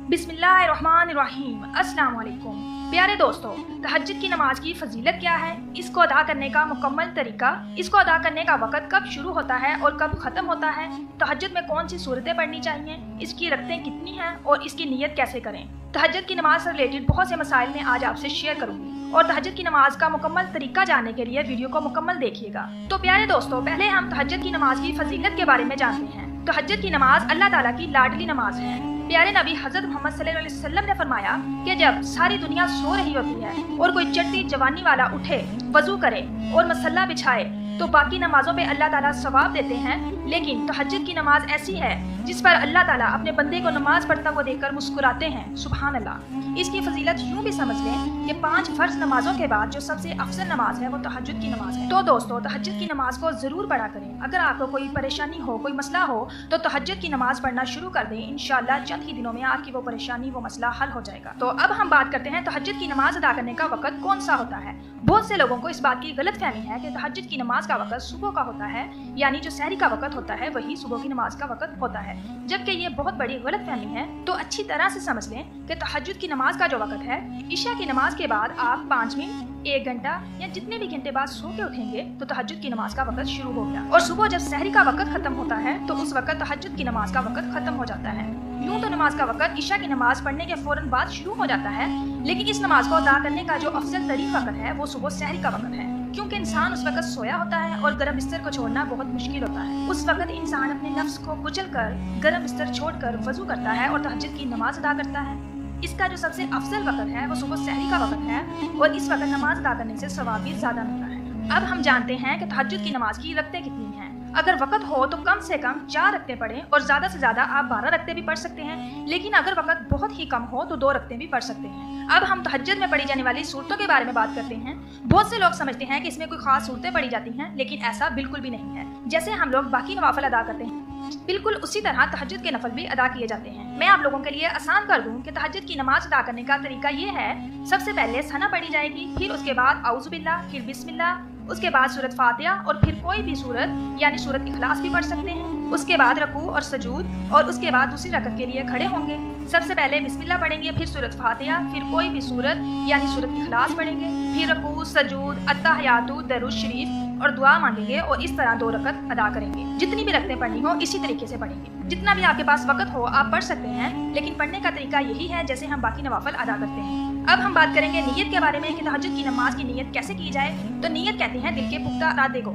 बिस्मिल्लाहिर्रहमानिर्रहीम। अस्सलाम वालेकुम। प्यारे दोस्तों, तहज्जुद की नमाज की फजीलत क्या है, इसको अदा करने का मुकम्मल तरीका, इसको अदा करने का वक़्त कब शुरू होता है और कब ख़त्म होता है, तहज्जुद में कौन सी सूरतें पढ़नी चाहिए, इसकी रकतें कितनी हैं और इसकी नीयत कैसे करें। तहज्जुद की नमाज से रिलेटेड बहुत से मसाइल मैं आज आपसे शेयर करूंगी और तहज्जुद की नमाज का मुकम्मल तरीका जानने के लिए वीडियो को मुकम्मल देखिएगा। तो प्यारे दोस्तों, पहले हम तहज्जुद की नमाज की फजीलत के बारे में जानते हैं। तहज्जुद की नमाज अल्लाह ताला की लाडली नमाज है। प्यारे नबी हजरत मोहम्मद सल्लल्लाहु अलैहि वसल्लम ने फरमाया कि जब सारी दुनिया सो रही होती है और कोई चढ़ती जवानी वाला उठे, वजू करे और मसल्ला बिछाए तो बाकी नमाजों पे अल्लाह ताला सवाब देते हैं, लेकिन तहज्जुद की नमाज ऐसी है जिस पर अल्लाह ताला अपने बंदे को नमाज पढ़ता हुआ देखकर मुस्कुराते हैं। सुभान अल्लाह। इसकी फजीलत यूँ भी समझ लें कि 5 फर्ज नमाजों के बाद जो सबसे अफजल नमाज है वो तहज्जुद की नमाज है। तो दोस्तों, तहज्जुद की नमाज को जरूर पढ़ा करें। अगर आपको कोई परेशानी हो, कोई मसला हो तो तहज्जुद की नमाज पढ़ना शुरू कर दें। इंशाअल्लाह चंद ही दिनों में आपकी वो परेशानी, वो मसला हल हो जाएगा। तो अब हम बात करते हैं तहज्जुद की नमाज अदा करने का वक़्त कौन सा होता है। बहुत से लोगों को इस बात की गलत फहमी है कि तहज्जुद की नमाज का वक़्त सुबह का होता है, यानी जो सहरी का वक़्त होता है वही सुबह की नमाज का वक़्त होता है, जबकि ये बहुत बड़ी गलत फहमी है। तो अच्छी तरह से समझ लें कि तहज्जुद की नमाज का जो वक़्त है, इशा की नमाज के बाद आप 5 मिनट, 1 घंटा या जितने भी घंटे बाद सो के उठेंगे तो तहज्जुद की नमाज का वक़्त शुरू हो गया। और सुबह जब सहरी का वक़्त खत्म होता है तो उस वक़्त तहज्जुद की नमाज का वक़्त खत्म हो जाता है। यूँ तो नमाज का वक़्त इशा की नमाज पढ़ने के फौरन बाद शुरू हो जाता है, लेकिन इस नमाज को अदा करने का जो अफजल तरीन वक़्त है वो सुबह सहरी का वक़्त है, क्योंकि इंसान उस वक़्त सोया होता है और गर्म बिस्तर को छोड़ना बहुत मुश्किल होता है। उस वक़्त इंसान अपने नफ्स को कुचल कर गर्म बिस्तर छोड़कर वजू करता है और तहज्जुद की नमाज अदा करता है। इसका जो सबसे अफजल वक़्त है वो सुबह सहरी का वक़्त है और इस वक़्त नमाज अदा करने से सवाब भी ज़्यादा मिलता है। अब हम जानते हैं कि तहज्जुद की नमाज की रकतें कितनी हैं। अगर वक़्त हो तो कम से कम 4 रकतें पढ़ें और ज़्यादा से ज़्यादा आप 12 रकतें भी पढ़ सकते हैं, लेकिन अगर वक़्त बहुत ही कम हो तो 2 रकतें भी पढ़ सकते हैं। अब हम तहज्जुद में पढ़ी जाने वाली सूरतों के बारे में बात करते हैं। बहुत से लोग समझते हैं कि इसमें कोई खास सूरतें पढ़ी जाती हैं, लेकिन ऐसा बिल्कुल भी नहीं है। जैसे हम लोग बाकी नवाफिल अदा करते हैं, बिल्कुल उसी तरह तहज्जुद के नफल भी अदा किए जाते हैं। मैं आप लोगों के लिए आसान कर दूं कि तहज्जुद की नमाज अदा करने का तरीका ये है। सबसे पहले सना पढ़ी जाएगी, फिर उसके बाद औज़ु बिल्लाह, फिर बिस्मिल्लाह, उसके बाद सूरत फातिहा और फिर कोई भी सूरत यानी सूरत इखलास भी पढ़ सकते हैं। उसके बाद रकू और सजूद और उसके बाद दूसरी रकत के लिए खड़े होंगे। सबसे पहले बिस्मिल्लाह पढ़ेंगे, फिर सूरत फातिहा, फिर कोई भी सूरत यानी सूरत इखलास पढ़ेंगे, फिर रकू, सजूद, अत्तहियातु, दरूद शरीफ और दुआ मांगेंगे और इस तरह 2 रकत अदा करेंगे। जितनी भी रकतें पढ़नी हो इसी तरीके से पढ़ेंगे। जितना भी आपके पास वक़्त हो आप पढ़ सकते हैं, लेकिन पढ़ने का तरीका यही है जैसे हम बाकी नवाफिल अदा करते हैं। अब हम बात करेंगे नीयत के बारे में कि तहज्जुद की नमाज की नीयत कैसे की जाए। तो नीयत कहते हैं दिल के पुख्ता इरादे को।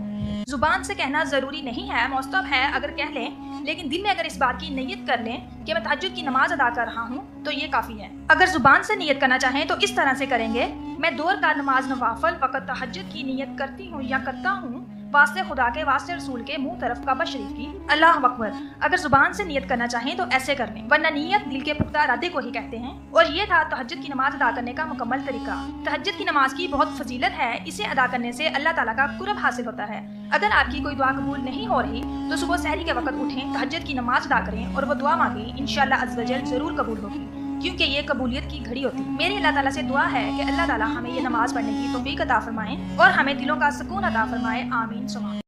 जुबान से कहना ज़रूरी नहीं है, मौस्तब है अगर कह लें, लेकिन दिल में अगर इस बात की नीयत कर लें कि मैं तहज्जुद की नमाज अदा कर रहा हूँ तो ये काफ़ी है। अगर जुबान से नीयत करना चाहें तो इस तरह से करेंगे, मैं 2 रकात नमाज नवाफिल वक़्त तहज्जुद की नीयत करती हूँ या करता हूँ वास्ते खुदा के, वास्ते रसूल के, मुंह तरफ काबा शरीफ की, अल्लाह अकबर। अगर जुबान से नियत करना चाहें तो ऐसे कर लें, वरना नियत दिल के पुख्ता इरादे को ही कहते हैं। और ये था तहज्जुद की नमाज अदा करने का मुकम्मल तरीका। तहज्जुद की नमाज की बहुत फजीलत है, इसे अदा करने से अल्लाह ताला का कुर्ब हासिल होता है। अगर आपकी कोई दुआ कबूल नहीं हो रही तो सुबह सहरी के वक़्त उठें, तहज्जुद की नमाज अदा करें और वो दुआ मांगें, इंशाअल्लाह अज़्ज़ व जल ज़रूर कबूल होगी, क्योंकि ये कबूलियत की घड़ी होती है। मेरी अल्लाह ताला से दुआ है कि अल्लाह ताला हमें ये नमाज पढ़ने की तौफीक अता फरमाएं और हमें दिलों का सुकून अता फरमाए। आमीन सुमा।